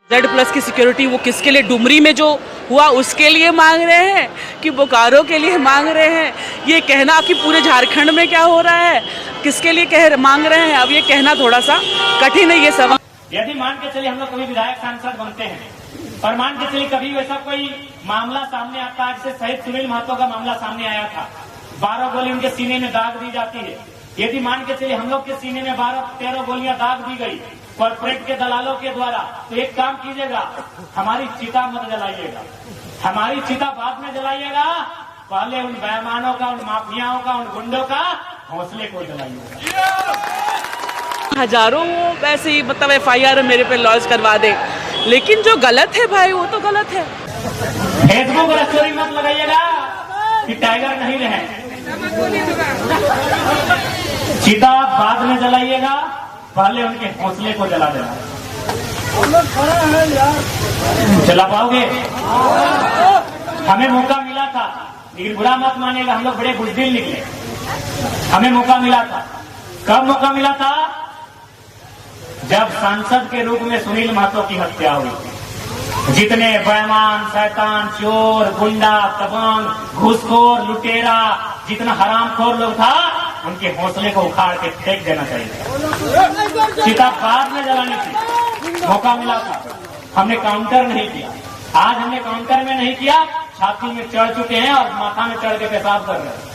Z+ की security वो किसके लिए, डुमरी में जो हुआ उसके लिए मांग रहे हैं कि बोकारो के लिए मांग रहे हैं? ये कहना कि पूरे झारखंड में क्या हो रहा है किसके लिए मांग रहे हैं, अब ये कहना थोड़ा सा कठिन है ये सवाल। यदि मान के चलिए हम लोग कभी विधायक सांसद बनते हैं और मान के चलिए कभी वैसा कोई मामला सामने आता है, जैसे शहीद सुनील महतो का मामला सामने आया था, 12 गोली उनके सीने में दाग दी जाती है। यदि मान के चलिए हम लोग के सीने में 12-13 गोलियां दाग दी गई कॉर्पोरेट के दलालों के द्वारा, तो एक काम कीजिएगा, हमारी चिता मत जलाइएगा, हमारी चिता बाद में जलाइएगा, पहले उन बेईमानों का, उन माफियाओं का, उन गुंडों का हौसले को जलाइएगा। हजारों वैसे ही मतलब FIR मेरे पे लॉन्च करवा दे, लेकिन जो गलत है भाई वो तो गलत है। फेसबुक पर स्टोरी मत लगाइएगा कि टाइगर नहीं रहे, चिता बाद में जलाइएगा, पहले उनके हौसले को जला देना। जला पाओगे? हमें मौका मिला था, लेकिन बुरा मत मानिएगा, हम लोग बड़े बुजदिल निकले। हमें मौका मिला था, कब मौका मिला था? जब सांसद के रूप में सुनील महतो की हत्या हुई थी। जितने बेईमान, शैतान, चोर, गुंडा, दबंग, घूसखोर, लुटेरा, जितना हरामखोर लोग था, उनके हौसले को उखाड़ के फेंक देना चाहिए। चिता बाद में जलानी थी, मौका मिला था, हमने काउंटर नहीं किया। आज हमने काउंटर में नहीं किया, छाती में चढ़ चुके हैं और माथा में चढ़ के पेशाब कर रहे हैं।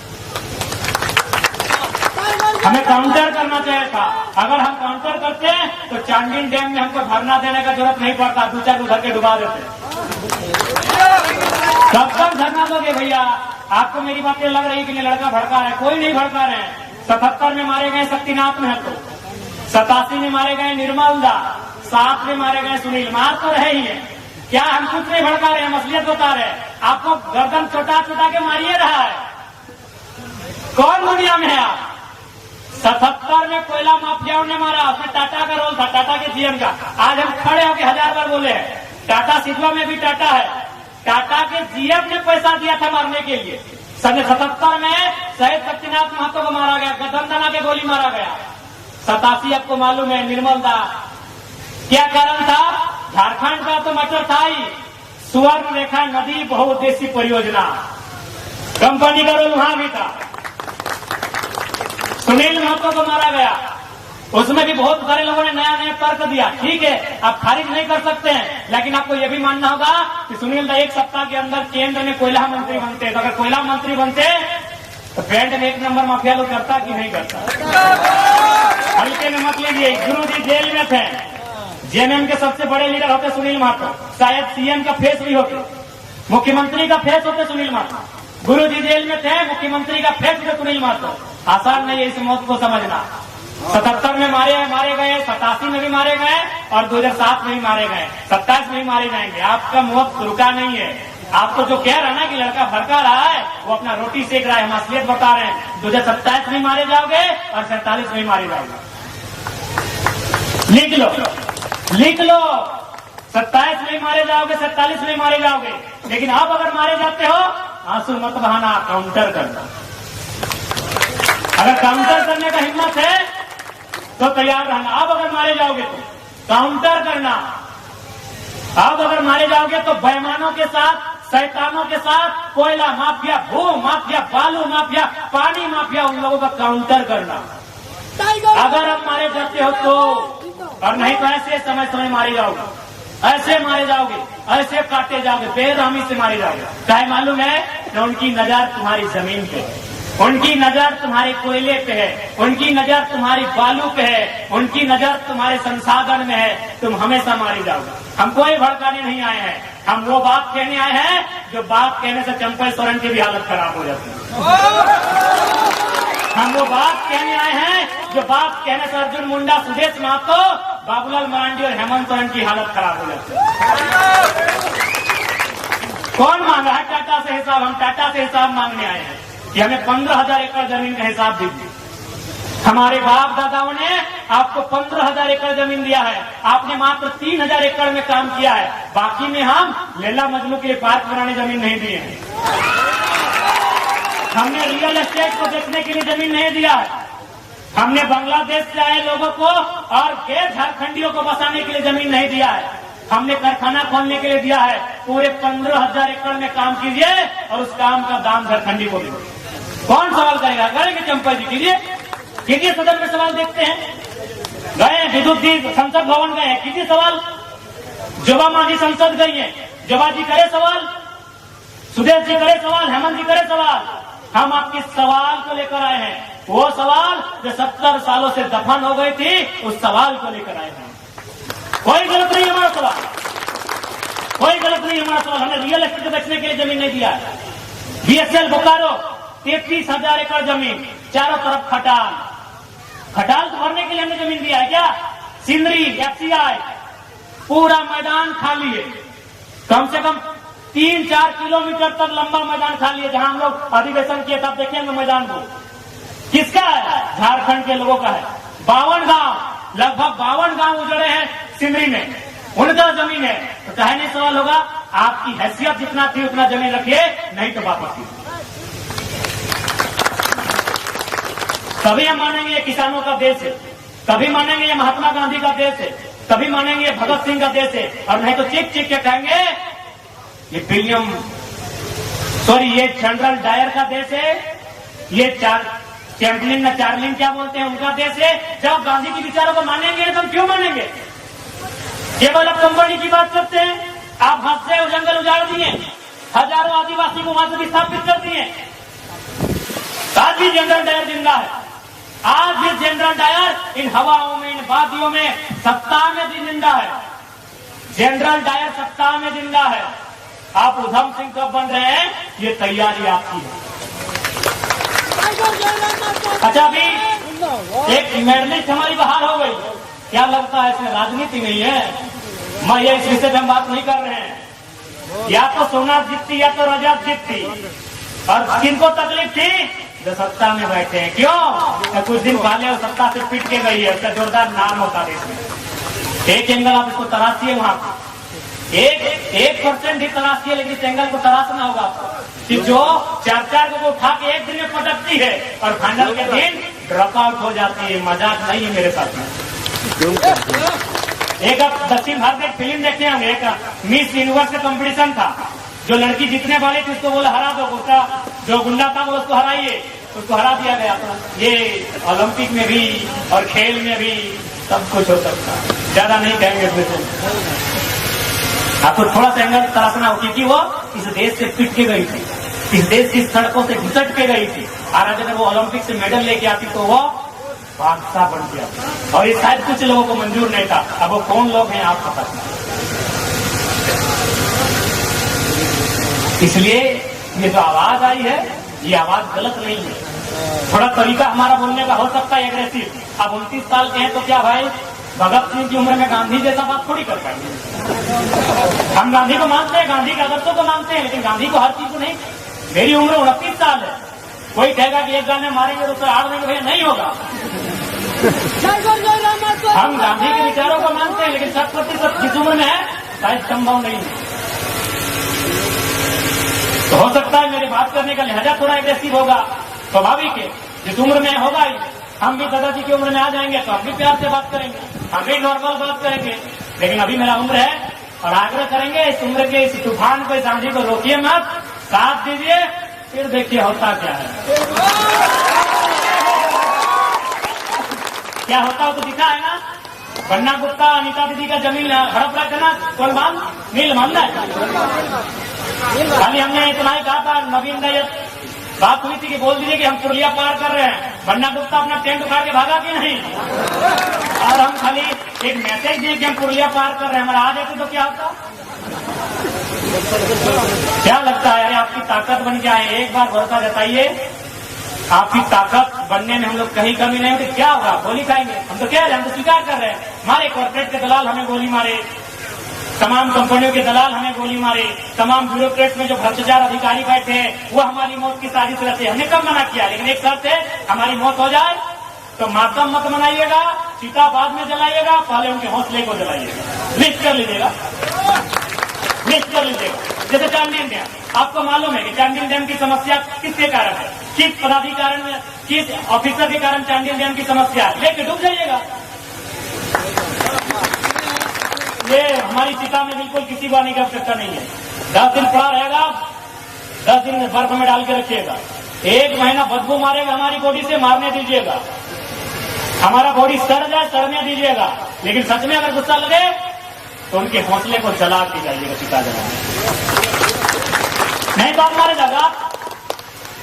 हमें काउंटर करना चाहिए था। अगर हम काउंटर करते हैं तो चांडिल डैम में हमको धरना देने का जरूरत नहीं पड़ता, 2-4 उधर के डुबा देते। कब तक धरना दोगे भैया? आपको मेरी बातें लग रही कि लड़का भड़का रहे, कोई नहीं भड़का रहे। 77 में मारे गए शक्तिनाथ महतो, 87 में मारे गए निर्मल दा, 7 में मारे गए सुनील, मार तो रहे ही है। क्या हम कुछ नहीं भड़का रहे, हम असलियत बता रहे। आपको गर्दन छोटा छोटा के मारिए रहा है, कौन दुनिया में है आप? 77 में कोयला माफियाओं ने मारा, उसमें टाटा का रोल था, टाटा के GM का। आज हम खड़े होकर 1000 बार बोले हैं, टाटा सिधवा में भी टाटा है, टाटा के GM ने पैसा दिया था मारने के लिए। 77 में शहीद शक्तिनाथ महतो को मारा गया, गदनदना के गोली मारा गया। 87 आपको मालूम है, निर्मल दा। क्या कारण था? झारखंड का तो मटर था ही, सुवर्ण रेखा नदी बहुउद्देशीय परियोजना, कंपनी का रोल वहां भी था। सुनील महतो को मारा गया, उसमें भी बहुत सारे लोगों ने नया नया तर्क दिया। ठीक है, आप खारिज नहीं कर सकते हैं, लेकिन आपको यह भी मानना होगा कि सुनील दा 1 सप्ताह के अंदर केंद्र में कोयला मंत्री बनते। तो अगर कोयला मंत्री बनते तो बैंड में 1 नंबर माफिया लोग करता कि नहीं करता? हल्के में मत लीजिए। गुरु जी जेल में थे, JMM के सबसे बड़े लीडर होते सुनील महतो, शायद CM का फेस भी होते, मुख्यमंत्री का फेस होते सुनील महतो। गुरु जी जेल में थे, मुख्यमंत्री का फेस होते सुनील महतो। आसान नहीं है इस मौत को समझना। 77 में मारे गए, 87 में भी मारे गए और 2007 में भी मारे गए, 27 में भी मारे जाएंगे। आपका मौत रुका नहीं है। आपको जो कह रहा ना कि लड़का भड़का रहा है, वो अपना रोटी सेक रहा है, हम असलियत बता रहे हैं। 2027 में मारे जाओगे और 47 में भी मारे जाओगे। लिख लो 27 में मारे जाओगे, 47 में मारे जाओगे। लेकिन आप अगर मारे जाते हो, आंसू मत बहाना, काउंटर करना। अगर काउंटर करने का हिम्मत है तो तैयार रहना। अब अगर मारे जाओगे तो काउंटर करना। अब अगर मारे जाओगे तो बेईमानों के साथ, शैतानों के साथ, कोयला माफिया, भू माफिया, बालू माफिया, पानी माफिया, उन लोगों का काउंटर करना। अगर आप मारे जाते हो तो, और नहीं तो ऐसे समय समय मारे जाओगे, ऐसे मारे जाओगे, ऐसे काटे जाओगे, बेरहमी से मारे जाओगे। चाहे मालूम है कि उनकी नजर तुम्हारी जमीन पे है, उनकी नजर तुम्हारे कोयले पे है, उनकी नजर तुम्हारी बालू पे है, उनकी नजर तुम्हारे संसाधन में है। तुम हमेशा मारे जाओगे। हम कोई भड़काने नहीं आए हैं, हम वो बात कहने आए हैं जो बात कहने से चंपई सोरेन की भी हालत खराब हो जाती है। हम वो बात कहने आए हैं जो बात कहने से अर्जुन मुंडा, सुदेश महतो, बाबूलाल मरांडी और हेमंत सोरेन की हालत खराब हो जाती है। कौन मांग रहा है टाटा से हिसाब? हम टाटा से हिसाब मांगने आए हैं कि हमें 15,000 एकड़ जमीन का हिसाब दीजिए। हमारे बाप दादाओं ने आपको 15,000 एकड़ जमीन दिया है, आपने मात्र 3,000 एकड़ में काम किया है। बाकी में हम लैला मजनू के लिए पार्क बनाने जमीन नहीं दिए हैं, हमने रियल एस्टेट को देखने के लिए जमीन नहीं दिया है, हमने बांग्लादेश से आए लोगों को और गैर झारखंडियों को बसाने के लिए जमीन नहीं दिया है, हमने कारखाना खोलने के लिए दिया है, पूरे 15,000 एकड़ में काम कीजिए और उस काम का दाम झारखंडी को दीजिए। कौन सवाल करेगा? करेंगे चंपा जी, कीजिए सदन में सवाल, देखते हैं। गए विद्युत जी संसद भवन गए, कीजिए सवाल। जोबा मांझी संसद गई है, जोबा जी करे सवाल, सुदेश जी करे सवाल, हेमंत जी करे सवाल। हम आपके सवाल को लेकर आए हैं, वो सवाल जो 70 सालों से दफन हो गई थी, उस सवाल को लेकर आए हैं। कोई गलत नहीं हमारा सवाल, कोई गलत नहीं हमारा सवाल। हमें रियल एस्टेट बेचने के लिए जमीन नहीं दिया है। बीएसएल बोकारो 33,000 एकड़ जमीन, चारों तरफ खटाल, खटाल तो भरने के लिए हमने जमीन दिया है क्या? सिंदरी एफसीआई पूरा मैदान खाली है, कम से कम 3-4 किलोमीटर तक लंबा मैदान खाली है। जहां हम लोग अधिवेशन किए तब देखेंगे मैदान को, किसका है? झारखंड के लोगों का है। 52 गांव, लगभग 52 गांव उजड़े हैं सिंदरी में, उनका जमीन है। तो चाहे नहीं सवाल होगा, आपकी हैसियत जितना थी उतना जमीन रखिए, नहीं तो वापस कीजिए। तभी हम मानेंगे ये किसानों का देश है, तभी मानेंगे ये महात्मा गांधी का देश है, तभी मानेंगे ये भगत सिंह का देश है। और नहीं तो चीख चीख के कहेंगे ये ये जनरल डायर का देश है, ये चैंपलिन ना चार्लिन क्या बोलते हैं उनका देश है। जब गांधी के विचारों को मानेंगे तो हम क्यों मानेंगे? केवल अब कंपनी की बात करते हैं। आप हद से जंगल उजाड़ दिए, हजारों आदिवासी को वहां से विस्थापित कर दिए। आज भी जनरल डायर जिंदा है, आज भी जनरल डायर इन हवाओं में, इन वादियों में सत्ता में भी जिंदा है। जनरल डायर सत्ता में जिंदा है। आप उधम सिंह कब बन रहे हैं, ये तैयारी आपकी है। अच्छा, अभी एक मेडलिस्ट हमारी बाहर हो गई, क्या लगता है इसमें राजनीति नहीं है? मैं ये इस विषय पे हम बात नहीं कर रहे हैं। या तो सोना जीतती या तो रजत जीतती, और किनको तकलीफ थी? जो सत्ता में बैठे हैं। क्यों? तो कुछ दिन पहले वो सत्ता से पिट के गई है, उसका जोरदार नाम होता देश में। एक एंगल आप इसको तराशिए, वहां पर 1% ही तराशिए, लेकिन इस एंगल को तराशना होगा आपको कि जो 4 को उठा के एक दिन में पटकती है और फाइनल के दिन ड्रॉप आउट हो जाती है। मजाक नहीं है मेरे साथ में। एक आप दक्षिण भारत में फिल्म देखते होंगे, एक मिस यूनिवर्स का कंपटीशन था। जो लड़की जीतने वाली थी उसको बोले हरा दो, उसका जो गुंडा था वो उसको हराइए, उसको हरा दिया गया था। ये ओलंपिक में भी और खेल में भी सब कुछ हो सकता है, ज्यादा नहीं कहेंगे इसमें। आपको थोड़ा सा एंगल तराशना हो, क्योंकि वो इस देश से पिट के गई थी, इस देश की सड़कों से घिसट के गई थी। और अगर वो ओलंपिक से मेडल लेके आती तो वो बादशाह बन गया। और ये शायद कुछ लोगों को मंजूर नहीं था। अब वो कौन लोग हैं आपको पता नहीं। इसलिए ये जो आवाज आई है, ये आवाज गलत नहीं है। थोड़ा तरीका हमारा बोलने का हो सकता है एग्रेसिव। अब 29 साल के हैं तो क्या भाई, भगत सिंह की उम्र में गांधी जैसा बात थोड़ी कर पाएंगे। हम गांधी को मानते हैं, गांधी के आदर्शों को मानते हैं, लेकिन गांधी को हर चीज को नहीं। मेरी उम्र 29 साल है। कोई कहेगा कि एक गाने मारेंगे तो आड़ देंगे, भैया नहीं होगा। हम गांधी के विचारों को मानते हैं, लेकिन 60% जिस उम्र में है शायद संभव नहीं है। तो हो सकता है मेरे बात करने का लहजा थोड़ा एग्रेसिव होगा, स्वाभाविक है, जिस उम्र में होगा ही। हम भी दादाजी की उम्र में आ जाएंगे तो हम भी प्यार से बात करेंगे, हम भी नॉर्मल बात करेंगे। लेकिन अभी मेरा उम्र है और आग्रह करेंगे इस उम्र के इस तूफान को, इस आंधी को रोकिए मत, साथ दीजिए, फिर देखिए होता क्या है। क्या होता हो तो दिखा है ना। बन्ना गुप्ता अनिता दीदी का जमीन हड़प रहा था ना, कौन मान नील मानना है। खाली हमने इतना ही कहा था, नवीन ने बात हुई थी कि बोल दीजिए कि हम पुरलिया पार कर रहे हैं। बन्ना गुप्ता अपना टेंट उखाड़ के भागा कि नहीं, और हम खाली एक मैसेज दिए कि हम पुरलिया पार कर रहे हैं, हमारा आ जाते तो क्या होता। क्या लगता है? अरे आपकी ताकत बन जाए, एक बार भरोसा जताइए, आपकी ताकत बनने में हम लोग कहीं कमी नहीं होती। क्या होगा? गोली खाएंगे। हम तो कह रहे हैं, हम तो स्वीकार कर रहे हैं। हमारे कॉर्पोरेट के दलाल हमें गोली मारे, तमाम कंपनियों के दलाल हमें गोली मारे, तमाम ब्यूरोक्रेट्स में जो भ्रष्टाचार अधिकारी बैठे हैं वो हमारी मौत की साजिश रचते हैं। हमने कब मना किया, लेकिन एक शर्त है, हमारी मौत हो जाए तो मातम मत मनाइएगा, चिता बाद में जलाइएगा, पहले उनके हौसले को जलाइएगा। लिस्ट कर लीजिएगा, लिस्ट कर लीजिएगा। जैसे चांडिल डैम, आपको मालूम है कि चांडिल डैम की समस्या किसके कारण है, किस पदाधिकारी में, किस ऑफिसर के कारण चांडिल डैम की समस्या है, लेके डूब जाइएगा। ये हमारी चिता में बिल्कुल किसी को आने की आवश्यकता नहीं है। 10 दिन पड़ा रहेगा, 10 दिन बर्फ में डाल के रखिएगा। 1 महीना बदबू मारेगा हमारी बॉडी से, मारने दीजिएगा। हमारा बॉडी सड़ जाए, सड़ने दीजिएगा। लेकिन सच में अगर गुस्सा लगे तो उनके हौसले को जला के जाइएगा, चिता जलाने। नहीं तो आप मारे जाएगा।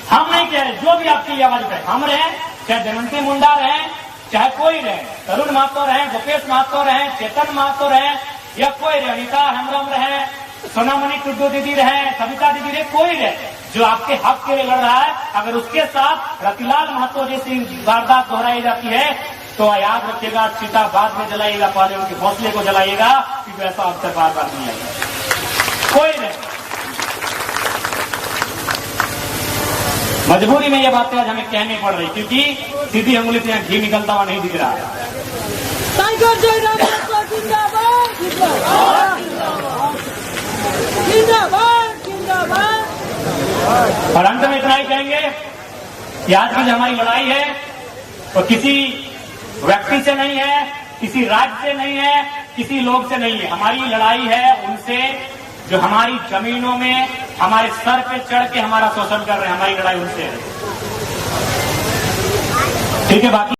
हम नहीं कह रहे, जो भी आपके लिए आवाज उठाए, हम रहे, चाहे जयंती मुंडा रहे, चाहे कोई रहे, तरुण महतो रहे, भूपेश महतो रहे, चेतन महतो रहे, या कोई रहे, अनिता हेम्ब्रम रहे, सोनामणि टुड्डू दीदी रहे, सविता दीदी रहे, कोई रहे जो आपके हक के लिए लड़ रहा है, अगर उसके साथ रतिलाल महतो जैसी वारदात दोहराई जाती है तो याद रखिएगा, चिता बाद में जलाइएगा, पहले उनके हौसले को जलाइएगा, क्योंकि ऐसा अवसर बार बार नहीं आएगा। कोई नहीं। मजबूरी में ये बातें आज हमें कहनी पड़ रही, क्योंकि सीधी अंगुली से घी निकलता हुआ नहीं दिख रहा है। टाइगर जयराम जिंदाबाद जिंदाबाद जिंदाबाद जिंदाबाद। और अंत में इतना ही कहेंगे कि आज की जो हमारी लड़ाई है तो किसी व्यक्ति से नहीं है, किसी राज्य से नहीं है, किसी लोग से नहीं है। हमारी लड़ाई है उनसे जो हमारी जमीनों में हमारे सर पे चढ़ के हमारा शोषण कर रहे हैं। हमारी लड़ाई उनसे है, ठीक है। बाकी